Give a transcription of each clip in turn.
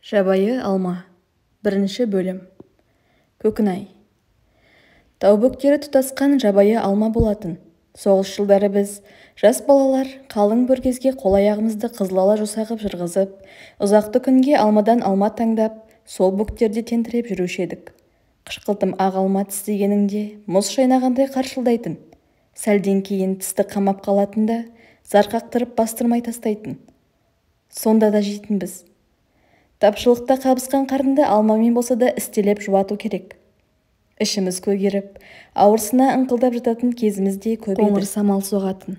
Жабайы алма. Бірінші бөлім. Көкінай. Тау бөктері тұтасқан жабайы алма болатын. Соғыс жылдары біз, жас балалар, қалың бір кезге қол-аяғымызды қызылала жосағып жырғызып, ұзақты күнге алмадан алма таңдап, сол бөктерде тентіреп жүруші едік. Қышқылтым ақ алма тістегеніңде мұз шайнағандай қаршылдайтын. Сәлден кейін тісті қамап қалатында, зар қақтырып бастырмай тастайтын. Сонда да жейтінбіз. Тапшылықта қабысқан қарынды алмамен болса да істелеп жуату керек. Ішіміз көгеріп, ауырсына ыңқылдап жататын кезімізде көп еді. Қоңыр самал соғатын.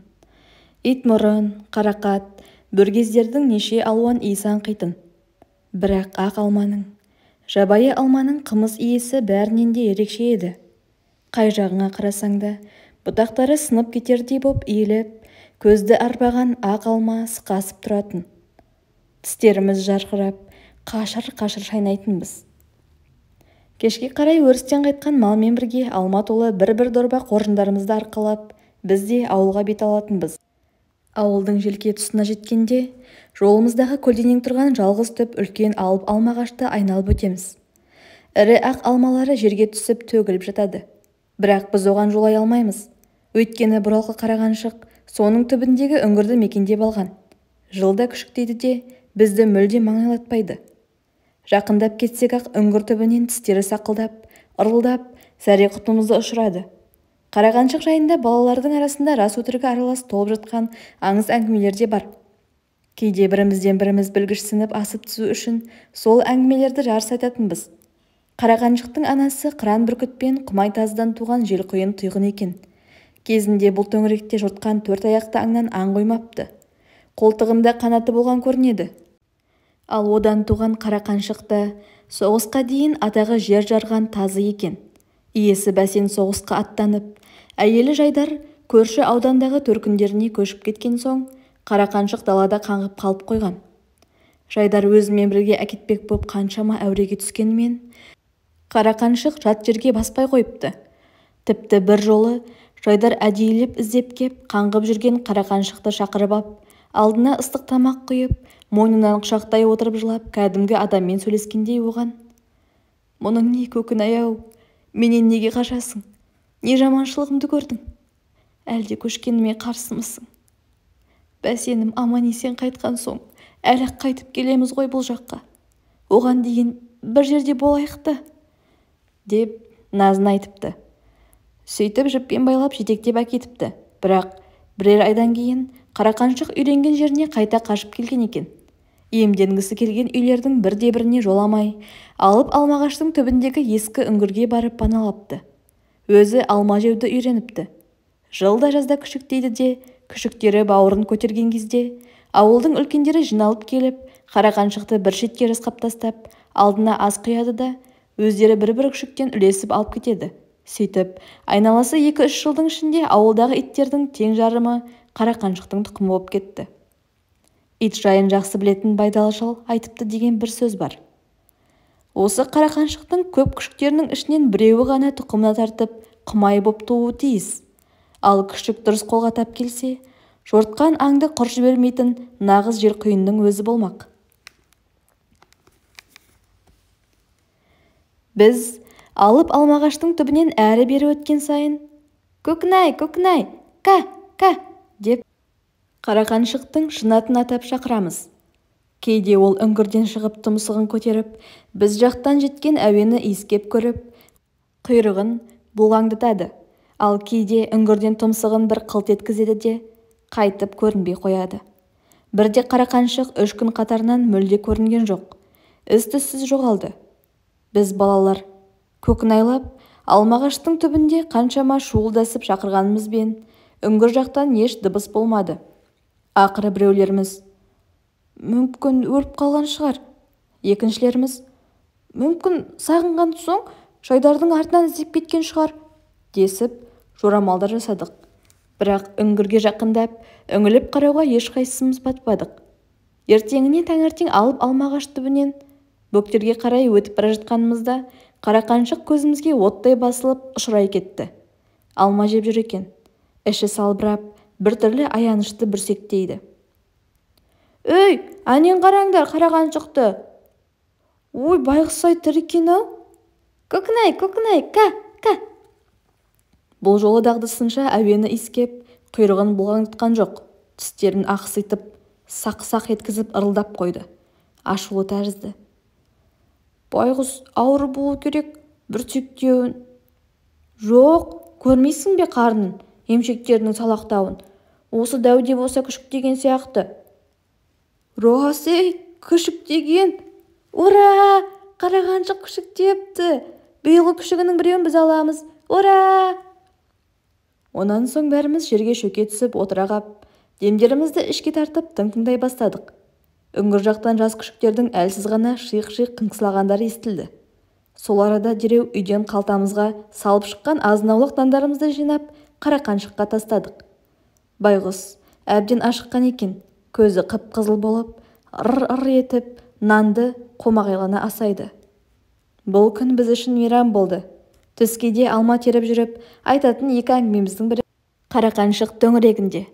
Ит мұрын, қарақат, бүргездердің неше алуан иісі аңқитын. Бірақ ақ алманың, жабайы алманың қымыз иесі бәрінен де ерекше еді. Қай жағыңа қарасаң да, бұтақтары сынып кетердей боп иіліп, көзді арбаған ақ алма сықасып тұратын. Тістеріміз жарқырап, қашыр-қашыр шайнайтынбыз. Кешке қарай өрістен қайтқан малмен бірге алма толы бір-бір дорба қоржындарымызды арқалап, біз де ауылға бет алатынбыз. Ауылдың желке тұсына жеткенде, жолымыздағы көлденең тұрған жалғыз түп үлкен алып алмағашты айналып өтеміз. Ірі ақ алмалары жерге түсіп төгіліп жатады. Бірақ біз оған жолай алмаймыз. Өйткені бұралқы қарағаншық соның түбіндегі үңгірді мекендеп алған. Жылда күшіктейді де, бізді мүлде маңайлатпайды. Жақындап кетсек ақ үңгір түбінен тістері сақылдап, ырылдап, зәре-құтымызды ұшырады. Қарағаншық жайында балалардың арасында рас өтірігі аралас толып жатқан аңыз әңгімелер де бар. Кейде бірімізден біріміз білгішсініп асып түсу үшін сол әңгімелерді жарыс айтатынбыз. Қарағаншықтың анасы қыран бүркітпен Құмайтазыдан туған желқұйын тұйғын екен. Кезінде бұл төңіректе жортқан төрт аяқты аңнан аң қоймапты. Қолтығында қанаты болған көрінеді. Ал одан туған Қарақаншықта соғысқа дейін атағы жер жарған тазы екен. Иесі бәсен соғысқа аттанып, әйелі Жайдар көрші аудандағы төркіндеріне көшіп кеткен соң, Қарақаншық далада қаңғып қалып қойған. Жайдар өзімен бірге әкетпек боп қаншама әуреге түскенмен, Қарақаншық жат жерге баспай қойыпты. Тіпті бір жолы Жайдар әдейілеп іздеп кеп, қаңғып жүрген Қарақаншықты шақырып ап, алдына ыстық тамақ құйып, мойнынан құшақтай отырып жылап, кәдімгі адаммен сөйлескендей оған: «Мұның не Көкінай-ау, менен неге қашасың? Не жаманшылығымды көрдің? Әлде көшкеніме қарсымысың? Бәсенім аман-есен қайтқан соң, әлі қайтып келеміз ғой бұл жаққа. Оған дейін бір жерде болайық та», деп назын айтыпты. Сөйтіп жіппен байлап жетектеп әкетіпті. Бірақ бірер айдан кейін Қарақаншық үйренген жеріне қайта қашып келген екен. Иемденгісі келген үйлердің бірде-біріне жоламай, алып алмағаштың түбіндегі ескі үңгірге барып паналапты. Өзі алма жеуді үйреніпті. Жылда жазда күшіктейді де, күшіктері бауырын көтерген кезде, ауылдың үлкендері жиналып келіп, Қарақаншықты бір шетке жасқап тастап, алдына ас құяды да, өздері бір-бір күшіктен үлесіп алып кетеді. Сөйтіп, айналасы 2-3 жылдың ішінде ауылдағы иттердің тең жарымы Қарақаншықтың тұқымы болып кетті. Ит жайын жақсы білетін байдалы шал айтыпты деген бір сөз бар. Осы Қарақаншықтың көп күшіктерінің ішінен біреуі ғана тұқымына тартып, құмай боп тууы тиіс. Ал күшік дұрыс қолға тап келсе, жортқан аңды құр жібермейтін нағыз желқұйынның өзі болмақ. Біз алып алмағаштың түбінен әрі-бері өткен сайын, «Көкінай, Көкінай, ка!» деп Қарақаншықтың шынатын атап шақырамыз. Кейде ол үңгірден шығып тұмсығын көтеріп, біз жақтан жеткен әуені иіскеп көріп, құйрығын бұлғаңдатады. Ал кейде үңгірден тұмсығын бір қылт еткізеді де, қайтып көрінбей қояды. Бірде Қарақаншық 3 күн қатарынан мүлде көрінген жоқ. Із-түссіз жоғалды. Біз балалар Көкінайлап, алмағаштың түбінде қаншама шуылдасып шақырғанымызбен, үңгір жақтан еш дыбыс болмады. Ақыры біреулеріміз: «Мүмкін өліп қалған шығар». Екіншілеріміз: «Мүмкін сағынған соң Жайдардың артынан іздеп кеткен шығар», десіп жорамалдар жасадық. Бірақ үңгірге жақындап, үңіліп қарауға ешқайсымыз батпадық. Ертеңіне таңертең алып алмағаш түбінен бөктерге қарай өтіп бара жатқанымызда, Қарақаншық көзімізге оттай басылып ұшырай кетті. Алма жеп жүр екен. Іші салбырап, біртүрлі аянышты бүрсектейді. «Өй, әнен қараңдар Қарақаншықты! Ой, байғұс-ай тірі екен-ау. Көкінай, ка. Бұл жолы дағдысынша әуені иіскеп, құйрығын бұлғаңдатқан жоқ. Тістерін ақситып, сақ-сақ еткізіп ырылдап қойды. Ашулы тәрізді. Байғұс ауыр болу керек, бір тектеуін. Жоқ, көрмейсің бе қарнын, емшектерінің салақтауын. Осы дәуде болса күшік деген сияқты. Рас-ей, күшік деген. Ура! Қарағаншық күшік депті. Биылғы күшігінің біреуін біз аламыз. Ура! Онан соң бәріміз жерге шөке түсіп отыра қап, демдерімізді ішке тартып тың-тыңдай бастадық. Үңгір жақтан жас күшіктердің әлсіз ғана шиқ-шиқ қыңсылағандары естілді. Сол арада дереу үйден қалтамызға салып шыққан азын-аулақ нандарымызды жинап, қарақаншыққа тастадық. Байғұс әбден ашыққан екен, көзі қып-қызыл болып, ыр-ыр етіп, нанды қомағайлана асайды. Бұл күн біз үшін мейрам болды. Түскеде алма теріп жүріп, айтатын екі әңгімеміздің бірі қарақаншық төңірегінде.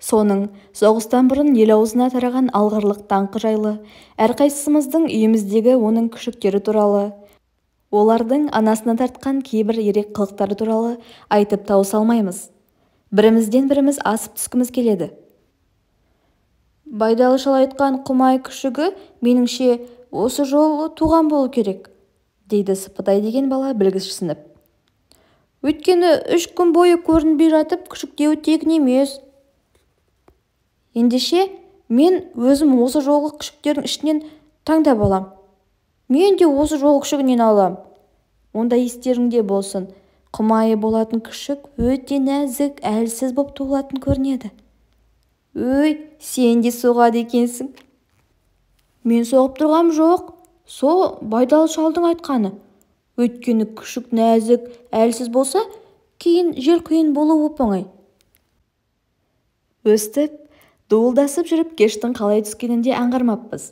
Соның соғыстан бұрын ел аузына тараған алғырлық даңқы жайлы, әрқайсымыздың үйіміздегі оның күшіктері туралы, олардың анасына тартқан кейбір ерек қылықтары туралы айтып тауыса алмаймыз. Бірімізден біріміз асып түскіміз келеді. Байдалы шал айтқан Құмай күшігі меніңше осы жолы туған болу керек, дейді Сыпытай деген бала білгішсініп. Өйткені 3 күн бойы көрінбей жатып күшіктеуі тегін емес. Ендеше мен өзім осы жолғы күшіктердің ішінен таңдап алам. Мен де осы жолғы күшігінен алам. Онда естеріңде болсын, Құмайы болатын күшік өте нәзік, әлсіз боп туылатын көрінеді. Өй, сен де соғады екенсің. Мен соғып тұрғам жоқ. Со Байдалы шалдың айтқаны. Өйткені күшік нәзік, әлсіз болса, кейін жер құйын болуы оп-оңай. Өстіп, дуылдасып жүріп кештің қалай түскенінде аңғармаппыз.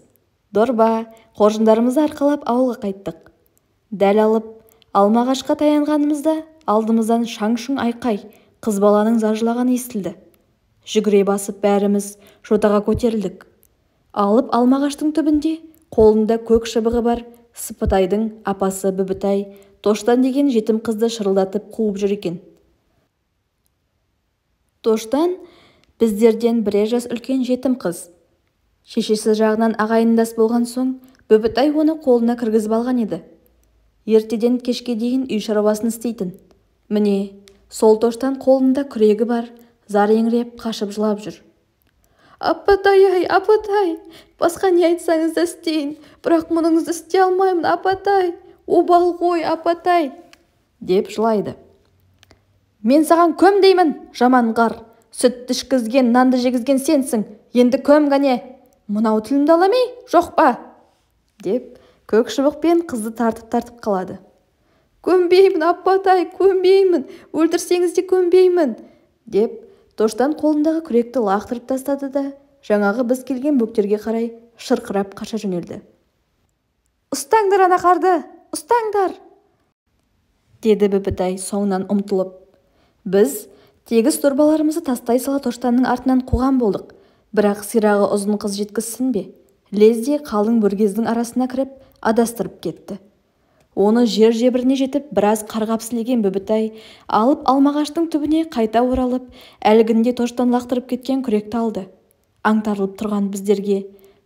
Дорба, қоржындарымызды арқалап ауылға қайттық. Дәл алып, алма ағашқа таянғанымызда алдымыздан шаң-шұң айқай, қыз баланың зажылағаны естілді. Жүгіре басып бәріміз жотаға көтерілдік. Алып алма ағаштың түбінде қолында көк шыбығы бар Сыпытайдың апасы Бүбітай Тоштан деген жетім қызды шырылдатып қуып жүр екен. Тоштан біздерден бірер жас үлкен жетім қыз. Шешесі жағынан ағайындас болған соң, Бүбітай оны қолына кіргізіп алған еді. Ертеден кешке дейін үй шаруасын істейтін. Міне, сол Тоштан қолында күрегі бар, зар еңіреп қашып жылап жүр. Апатай-ай, апатай, басқа не айтсаңыз да істейін, бірақ мұныңызды істей алмаймын, апатай, обал ғой, апатай, деп жылайды. Мен саған көм деймін, жаман қар, сүтті ішкізген, нанды жегізген сенсің, енді көм ғане, мынау тілімді аламай, жоқ па? Деп көк шыбықпен қызды тартып қалады. Көнбеймін, апатай, көнбеймін, өлтірсеңіз де көнбеймін, деп Тоштан қолындағы күректі лақтырып тастады да, жаңағы біз келген бөктерге қарай шырқырап қаша жөнелді. Ұстаңдар ана қарды, ұстаңдар, деді Бүбітай соңынан ұмтылып. Біз тегіс дорбаларымызды тастай сала Тоштанның артынан қуған болдық. Бірақ сирағы ұзын қыз жеткізсін бе, лезде қалың бүргездің арасына кіріп адастырып кетті. Оны жер-жебіріне жетіп біраз қарғап сілеген Бүбітай алып алмағаштың түбіне қайта оралып, әлгінде Тоштан лақтырып кеткен күректі алды. Аңтарылып тұрған біздерге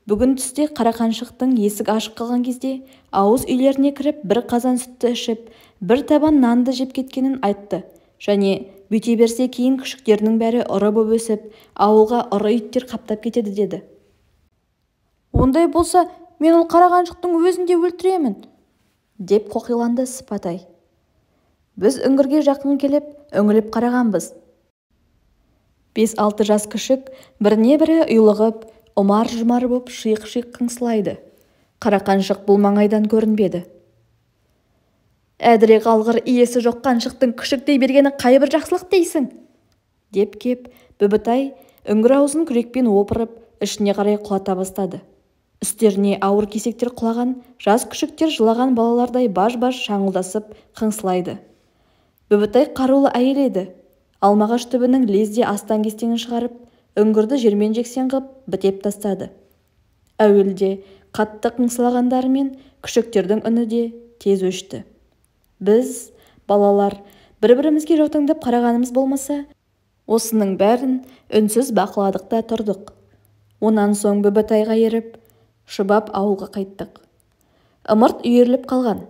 бүгін түсте қарақаншықтың есік ашық қалған кезде ауыз үйлеріне кіріп бір қазан сүтті ішіп, бір табан нанды жеп кеткенін айтты. Және бүйте берсе кейін күшіктерінің бәрі ұры боп өсіп, ауылға ұры иттер қаптап кетеді деді. Ондай болса, мен ол қарақаншықтың өзін де өлтіремін, деп қоқиланды Сыпатай. Біз үңгірге жақын келіп, үңіліп қарағанбыз. 5-6 жас күшік біріне-бірі ұйлығып, ұмар-жұмар боп шиқ-шиқ қыңсылайды. Қарақаншық бұл маңайдан көрінбеді. Әдіре қалғыр иесі жоқ қаншықтың күшіктей бергені қайбір жақсылық дейсің? Деп кеп, Бүбітай үңгір аузын күрекпен опырып, ішіне қарай құлата бастады. Үстеріне ауыр кесектер құлаған, жас күшіктер жылаған балалардай баж-баж шаңылдасып қыңсылайды. Бүбітай қарулы әйел еді. Алмағаш түбінің лезде астан-кестеңін шығарып, үңгірді жермен жексен қып бітеп тастады. Әуелде қатты қыңсылағандарымен күшіктердің үні де тез өшті. Біз, балалар, бір-бірімізге жаутаңдап қарағанымыз болмаса, осының бәрін үнсіз бақыладық та тұрдық. Онан соң Бүбітайға еріп, шұбап ауылға қайттық. Ымырт үйіріліп қалған.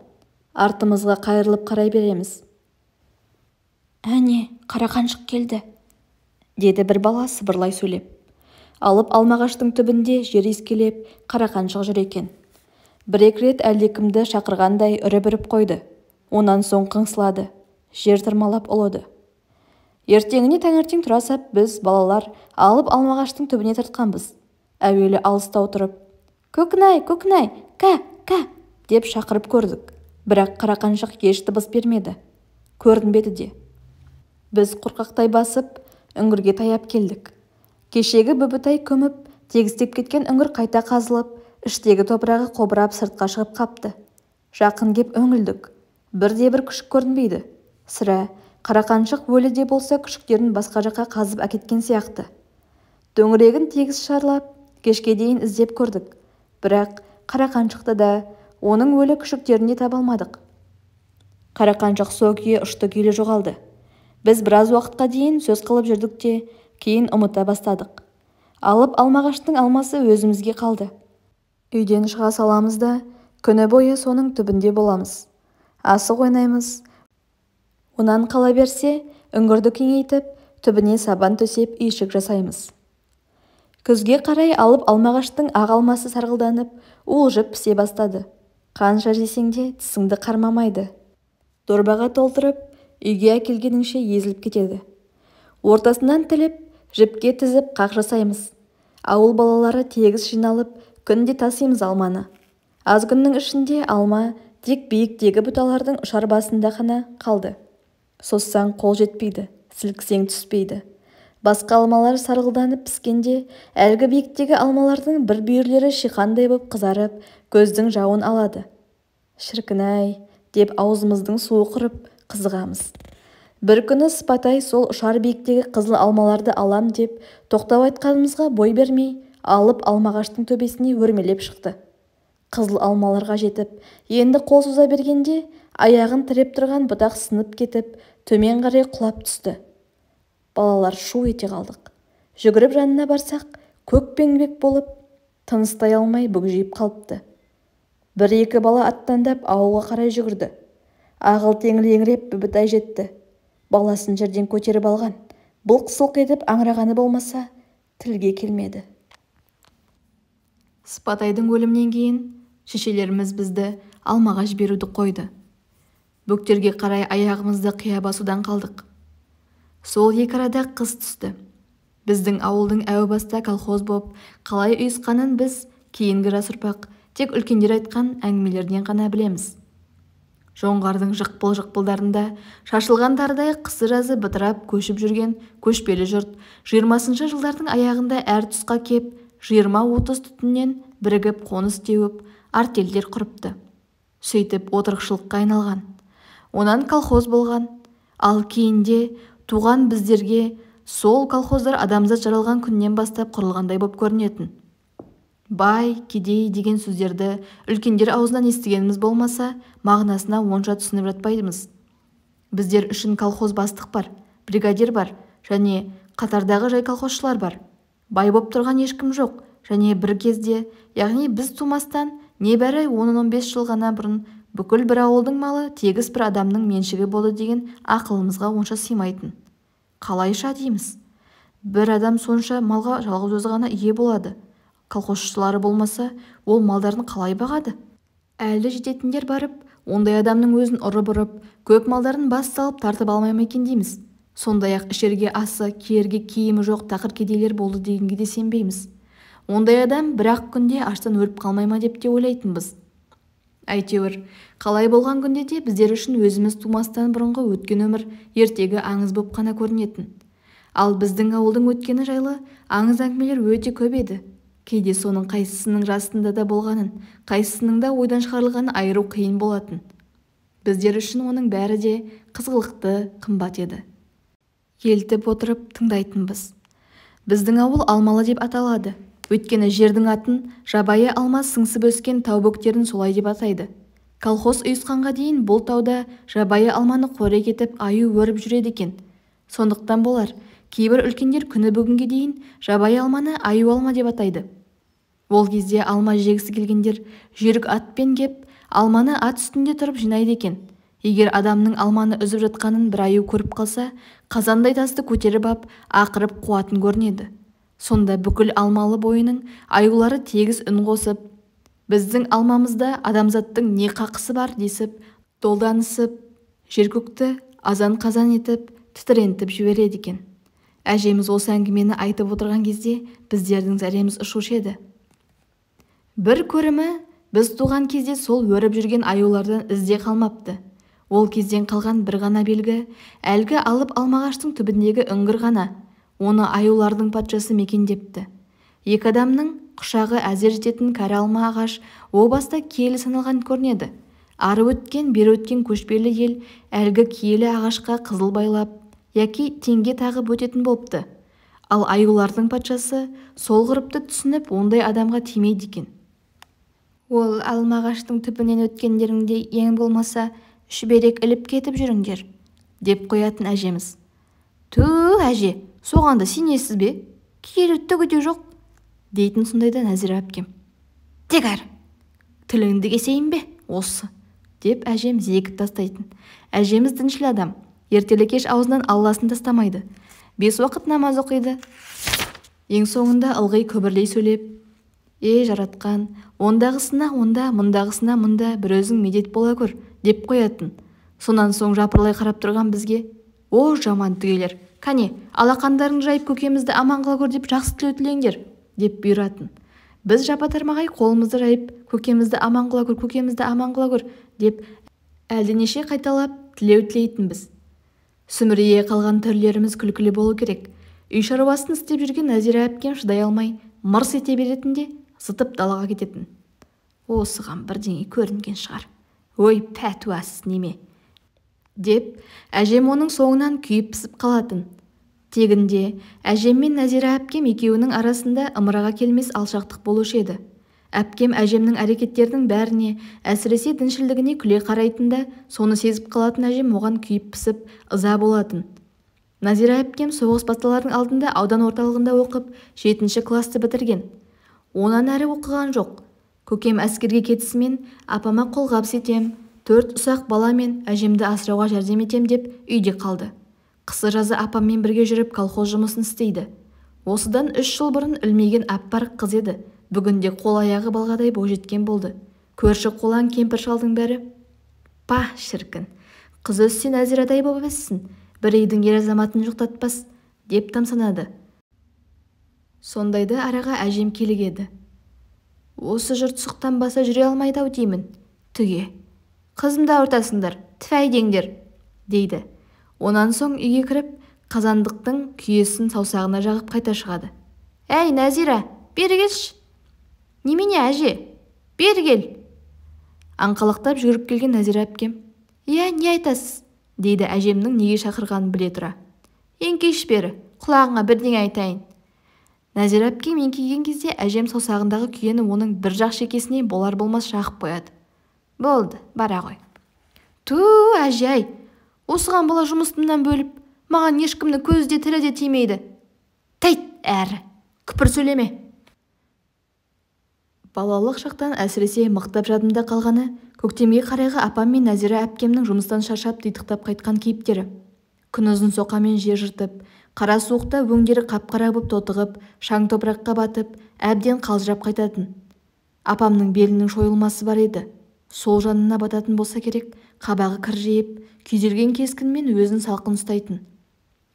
Артымызға қайырылып қарай береміз. «Әне, қарақаншық келді», деді бір бала сыбырлай сөйлеп. Алып алмағаштың түбінде жер искелеп қарақаншық жүр екен. Бір-екі рет әлдекімді шақырғандай үріп қойды. Онан соң қыңсылады, жер тырмалап ұлыды. Ертеңіне таңертең тұра сап, біз, балалар, алып алмағаштың түбіне тартқанбыз. Әуелі алыстау тұрып, «Көкнай, көкнай, ка!» деп шақырып көрдік. Бірақ қарақаншық еш дыбыс бермеді, көрінбеді де. Біз қорқақтай басып, үңгірге таяп келдік. Кешегі Бүбітай көміп, тегістеп кеткен үңгір қайта қазылып, іштегі топырағы қобырап сыртқа шығып қапты. Жақын кеп өңілдік. Бірде-бір күшік көрінбейді. Сірә, қарақаншық өлі де болса күшіктерін басқа жаққа қазып әкеткен сияқты. Дөңірегін тегіс шарлап, кешке дейін іздеп көрдік. Бірақ қарақаншықты да, оның өлі күшіктерін де таба алмадық. Қарақаншық со күйі ұшты күйлі жоғалды. Біз біраз уақытқа дейін сөз қылып жүрдік те, кейін ұмыта бастадық. Алып алмағаштың алмасы өзімізге қалды. Үйден шыға саламыз да, күні бойы соның түбінде боламыз. Асық ойнаймыз. Онан қала берсе, үңгірді кеңейтіп, түбіне сабан төсеп үйшік жасаймыз. Күзге қарай алып алмағаштың ақ алмасы сарғылданып, уылжып пісе бастады. Қанша жесең де тісіңді қармамайды. Дорбаға толтырып, үйге әкелгеніңше езіліп кетеді. Ортасынан тіліп, жіпке тізіп қақ жасаймыз. Ауыл балалары тегіс жиналып, күнде тасимыз алманы. Аз күннің ішінде алма тек биіктегі бұталардың ұшар басында ғана қалды. Соссаң қол жетпейді, сілкісең түспейді. Басқа алмалар сарғылданып піскенде, әлгі биіктегі алмалардың бір бүйірлері шиқандай боп қызарып, көздің жауын алады. Шіркін-ай, деп аузымыздың суы құрып қызығамыз. Бір күні Сыпатай сол ұшар биіктегі қызыл алмаларды алам деп тоқтау айтқанымызға бой бермей, алып алмағаштың төбесіне өрмелеп шықты. Қызыл алмаларға жетіп, енді қол соза бергенде, аяғын тіреп тұрған бұтақ сынып кетіп, төмен қарай құлап түсті. Балалар шу ете қалдық. Жүгіріп жанына барсақ, көкпеңбек болып, тыныстай алмай бүгжиіп қалыпты. Бір-екі бала аттандап ауылға қарай жүгірді. Ағыл-теңіл еңіреп Бүбітай жетті. Баласын жерден көтеріп алған. Былқ-сылқ етіп аңырағаны болмаса, тілге келмеді. Сыпатайдың өлімінен кейін шешелеріміз бізді алмаға жіберуді қойды. Бөктерге қарай аяғымызды қия басудан қалдық. Сол екі арада қыс түсті. Біздің ауылдың әу баста колхоз боп қалай ұйысқанын біз, кейінгі жас ұрпақ, тек үлкендер айтқан әңгімелерден ғана білеміз. Жоңғардың жықпыл-жықпылдарында шашылған тардай қысы-жазы бытырап көшіп жүрген көшпелі жұрт 20-шы жылдардың аяғында әр тұсқа кеп 20-30 түтіннен бірігіп қоныс теуіп, артельдер құрыпты. Сөйтіп отырықшылыққа айналған. Онан колхоз болған. Ал кейінде туған біздерге сол колхоздар адамзат жаралған күннен бастап құрылғандай боп көрінетін. Бай, кедей деген сөздерді үлкендер аузынан естігеніміз болмаса, мағынасына онша түсініп жатпаймыз. Біздер үшін колхоз бастық бар, бригадир бар, және қатардағы жай колхозшылар бар. Бай боп тұрған ешкім жоқ, және бір кезде, яғни біз тумастан, небәрі 10-15 жыл ғана бұрын бүкіл бір ауылдың малы тегіс бір адамның меншігі болды деген ақылымызға онша сыймайтын. Қалайша дейміз? Бір адам сонша малға жалғыз өзі ғана ие болады. Колхозшылары болмаса, ол малдарын қалай бағады? Әлі жететіндер барып, ондай адамның өзін ұрып-ұрып, көп малдарын бас салып тартып алмай ма екен дейміз. Сондай-ақ ішерге асы, киерге киімі жоқ тақыр кедейлер болды дегенге де сенбейміз. Ондай адам бір-ақ күнде аштан өліп қалмай ма деп те ойлайтынбыз. Әйтеуір, қалай болған күнде де біздер үшін өзіміз тумастан бұрынғы өткен өмір ертегі аңыз боп қана көрінетін. Ал біздің ауылдың өткені жайлы аңыз әңгімелер өте көп еді. Кейде соның қайсысының жасында да болғанын, қайсысының да ойдан шығарылғанын айыру қиын болатын. Біздер үшін оның бәрі де қызғылықты, қымбат еді. Елтіп отырып тыңдайтынбыз. Біздің ауыл Алмалы деп аталады. Өйткені жердің атын жабайы алма сыңсып өскен тау бөктерін солай деп атайды. Колхоз ұйысқанға дейін бұл тауда жабайы алманы қорек етіп аю өріп жүреді екен. Сондықтан болар, кейбір үлкендер күні бүгінге дейін жабайы алманы аю алма деп атайды. Ол кезде алма жегісі келгендер жүйрік атпен кеп, алманы ат үстінде тұрып жинайды екен. Егер адамның алманы үзіп жатқанын бір аю көріп қалса, қазандай тасты көтеріп ап, ақырып қуатын көрінеді. Сонда бүкіл алмалы бойының аюлары тегіс үн қосып, біздің алмамызда адамзаттың не қақысы бар десіп, долданысып, жер-көкті азан-қазан етіп, тітірентіп жібереді екен. Әжеміз осы әңгімені айтып отырған кезде біздердің зәреміз ұшушы еді. Бір көрімі, біз туған кезде сол өріп жүрген аюлардан ізде қалмапты. Ол кезден қалған бір ғана белгі, әлгі алып алмағаштың түбіндегі үңгір ғана. Оны аюлардың патшасы мекендепті. Екі адамның құшағы әзер жететін кәрі алма ағаш о баста киелі саналған көрінеді. Ары өткен, бері өткен көшпелі ел әлгі киелі ағашқа қызыл байлап, яки теңге тағып өтетін болыпты. Ал аюлардың патшасы сол ғұрыпты түсініп, ондай адамға тимейді екен. Ол алма ағаштың түбінен өткендеріңде ең болмаса шүберек іліп кетіп жүріңдер, деп қоятын әжеміз. Ту, әже, соғанда сенесіз бе? Киелі түгі де жоқ, дейтін сондайда Нәзира әпкем. Тегар, тіліңді кесейін бе, осы, деп әжем зекіп тастайтын. Әжеміз діншіл адам, ертелі-кеш аузынан алласын тастамайды. 5 уақыт намаз оқиды. Ең соңында ылғи күбірлей сөйлеп, жаратқан, ондағысына онда, мұндағысына мұнда, бір өзің медет бола көр, деп қоятын. Сонан соң жапырлай қарап тұрған бізге, о жаман түгелер, кәне, алақандарың жайып көкемізді аман қыла көр деп жақсы тілеулеңдер, деп бұйыратын. Біз жапа-тармағай қолымызды жайып, көкемізді аман қыла көр, көкемізді аман қыла көр, деп әлденеше қайталап тілеу тілейтінбіз. Сүмірейе қалған түрлеріміз күлкілі болу керек. Үй шаруасын істеп жүрген Нәзира әпкем шыдай алмай, мырс ете беретінде, зытып далаға кететін. Осыған бірдеңе көрінген шығар. Ой, пәтуасыз неме, деп әжем оның соңынан күйіп-пісіп қалатын. Тегінде әжем мен Нәзира әпкем екеуінің арасында ымыраға келмес алшақтық болушы еді. Әпкем әжемнің әрекеттердің бәріне, әсіресе діншілдігіне күле қарайтында, соны сезіп қалатын әжем оған күйіп-пісіп ыза болатын. Нәзира әпкем соғыс басталардың алдында аудан орталығында оқып, 7-ші класты бітірген. Онан әрі оқыған жоқ. Көкем әскерге кетісімен, апама қолғабыс етем, 4 ұсақ бала мен әжемді асырауға жәрдем етем деп үйде қалды. Қысы-жазы апаммен бірге жүріп колхоз жұмысын істейді. Осыдан 3 жыл бұрын үлмеген аппарық қыз еді. Бүгінде қол-аяғы балғадай бойжеткен болды. Көрші қолаң кемпір шалдың бәрі, па, шіркін, қыз өссе Нәзирадай боп өссін, бір үйдің ер азаматын жоқтатпас, деп тамсанады. Сондайда араға әжем келігеді. Осы жұрт сұқтан баса жүре алмайды-ау деймін. Түге, қызымды ауыртасыңдар, тіфәйдеңдер, дейді. Онан соң үйге кіріп, қазандықтың күйесін саусағына жағып қайта шығады. Әй, Нәзира, бері келші. Немене әже? Бері кел. Аңқалақтап жүгіріп келген Нәзира әпкем. Не айтасыз? Дейді әжемнің неге шақырғанын біле тұра. Еңкейші бері, құлағыңа бірдеңе айтайын. Нәзира әпкем еңкейген кезде әжем саусағындағы күйені оның бір жақ шекесіне болар-болмас жағып қояды. Болды, бара ғой. Ту, әже-ай, осыған бала жұмысымнан бөліп, маған ешкімні көзде тілі де тимейді. Тайт, әрі, күпір сөйлеме. Балалық шақтан әсіресе мықтап жадымда қалғаны, көктемге қарайғы апам мен Нәзира әпкемнің жұмыстан шаршап титықтап қайтқан кейіптері. Күн ұзын соқамен жер жыртып, қара суықта өңдері қап-қара боп тотығып, шаң топыраққа батып, әбден қалжырап қайтатын. Апамның белінің шойылмасы бар еді. Сол жанына бататын болса керек, қабағы кіржейіп, күйзелген кескінмен өзін салқын ұстайтын.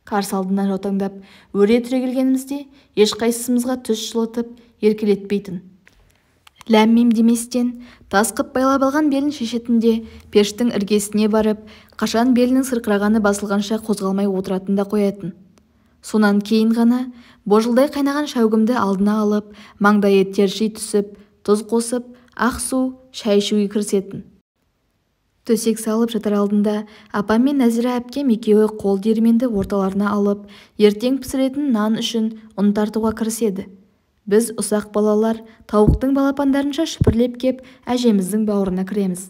Қарсы алдынан жаутаңдап, өре түрегелгенімізде ешқайсымызға түс жылытып, еркелетпейтін. Ләм-мим деместен, тас қып байлап алған белін шешетінде, пештің іргесіне барып, қашан белінің сырқырағаны басылғанша қозғалмай отыратын да қоятын. Сонан кейін ғана божылдай қайнаған шәугімді алдына алып, маңдайы терши түсіп, тұз қосып, ақ су, шай ішуге кірісетін. Төсек салып жатар алдында апам мен Нәзира әпкем екеуі қол диірменді орталарына алып, ертең пісіретін нан үшін ұн тартуға кіріседі. Біз ұсақ балалар тауықтың балапандарынша шүпірлеп кеп әжеміздің бауырына кіреміз.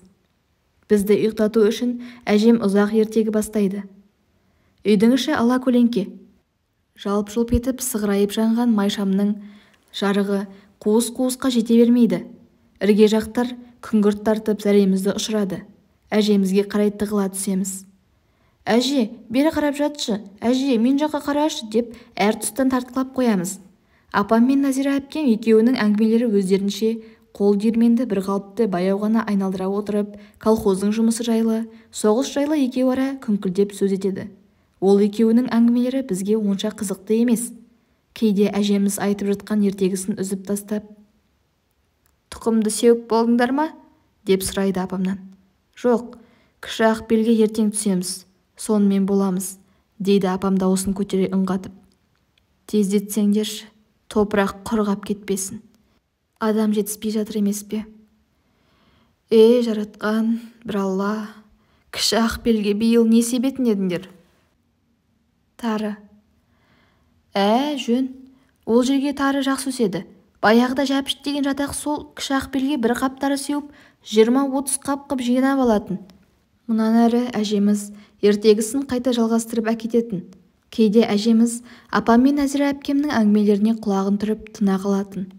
Бізді ұйықтату үшін әжем ұзақ ертегі бастайды. Үйдің іші ала көлеңке. Жалп-жұлп етіп сығырайып жанған май шамның жарығы қуыс-қуысқа жете бермейді. Ірге жақтар күңгірт тартып зәремізді ұшырады. Әжемізге қарай тығыла түсеміз. «Әже, бері қарап жатшы, әже, мен жаққа қарашы» деп әр тұстан тартқылап қоямыз. Апам мен Назира әпкем екеуінің әңгімелері өздерінше қол диірменді бір қалыпты баяу ғана айналдыра отырып, колхоздың жұмысы жайлы, соғыс жайлы екеу ара күңкілдеп сөз етеді. Ол екеуінің әңгімелері бізге онша қызықты емес. Кейде әжеміз айтып жатқан ертегісін үзіп тастап, «Тұқымды сеуіп болдыңдар ма?» деп сұрайды апамнан. «Жоқ, кіші Ақбелге ертең түсеміз, сонымен боламыз», дейді апам дауысын көтере үн қатып. «Тездетсеңдерші, топырақ құрғап кетпесін. Адам жетіспей жатыр емес пе?» Жаратқан бір Алла, кіші Ақбелге биыл не себетін едіңдер?» «Тары». Жөн, ол жерге тары жақсы өседі. Баяғыда Жәпіш деген жатақ сол кіші Ақбелге бір қап тары сеуіп 20-30 қап қып жинап алатын. Мұнан әрі әжеміз ертегісін қайта жалғастырып әкететін. Кейде әжеміз апам мен Нәзира әпкемнің әңгімелеріне құлағын түріп тына қалатын.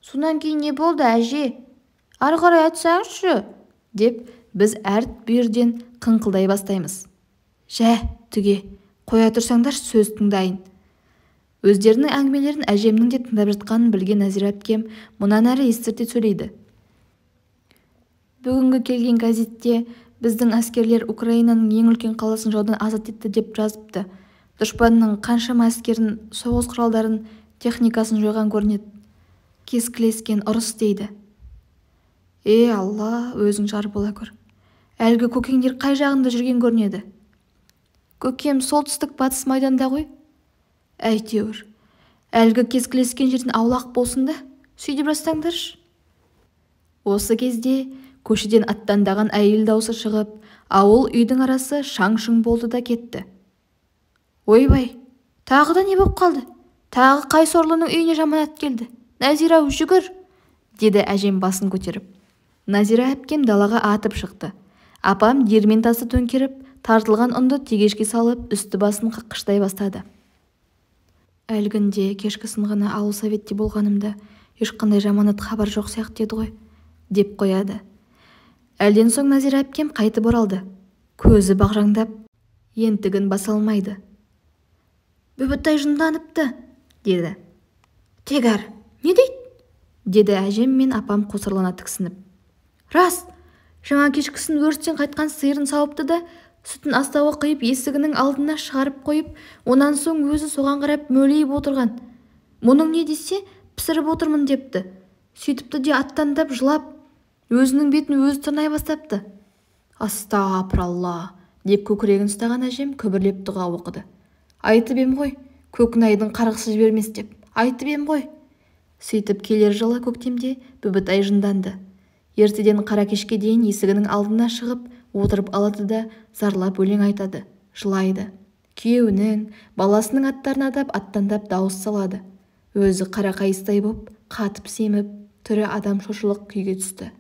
«Сонан кейін не болды, әже? Ары қарай айтсаңызшы?» деп біз әрт бүйірден қыңқылдай бастаймыз. Түге, қоя тұрсаңдар сөз тыңдайын». Өздерінің әңгімелерін әжемнің де тыңдап жатқанын білген Нәзира әпкем мұнан әрі естірте сөйлейді. «Бүгінгі келген газетте біздің әскерлер Украинаның ең үлкен қаласын жаудан азат етті деп жазыпты. Дұшпанның қаншама әскерін, соғыс құралдарын, техникасын жойған көрінеді. Кескілескен ұрыс дейді». Алла, өзің жар бола көр. Әлгі көкеңдер қай жағында жүрген көрінеді? «Көкем солтүстік батыс майданда ғой». Әйтеуір, әлгі кескілескен жерден аулақ болсын да, сөйдеп жатсаңдаршы. Осы кезде көшеден аттандаған әйел даусы шығып, ауыл үйдің арасы шаң-шұң болды да кетті. «Ойбай, тағы да не боп қалды? Тағы қай сорлының үйіне жаманат келді? Нәзира, жүгір!» деді әжем басын көтеріп. Назира әпкем далаға атып шықты. Апам диірмен тасы төңкеріп, тартылған ұнды тегешке салып, үсті басын қаққыштай бастады. «Әлгінде кешкісін ғана ауыл советте болғанымда ешқандай жаманат хабар жоқ сияқты еді ғой», деп қояды. Әлден соң Назира әпкем қайтып оралды. Көзі бағжаңдап, ентігін баса алмайды. «Бүбітай жынданыпты», деді. «Тегар, не дейді?» деді әжем мен апам қосырлана тіксініп. «Рас, жаңа кешкісін өрістен қайтқан сиырын сауыпты да, сүтін астауға құйып есігінің алдына шығарып қойып, онан соң өзі соған қарап мөлиіп отырған. Мұның не десе, пісіріп отырмын депті. Сөйтіпті де аттандап жылап, өзінің бетін өзі тырнай бастапты». «Астағапыралла», деп көкірегін ұстаған әжем күбірлеп дұға оқыды. «Айтып ем ғой, Көкнайдың қарғысы жібермес деп, айтып ем ғой». Сөйтіп келер жылы көктемде Бүбітай жынданды. Ертеден қара кешке дейін есігінің алдына шығып отырып алады да зарлап өлең айтады, жылайды. Күйеуінің, баласының аттарын атап аттандап дауыс салады. Өзі қара қайыстай боп, қатып семіп, түрі адам шошылық күйге түсті.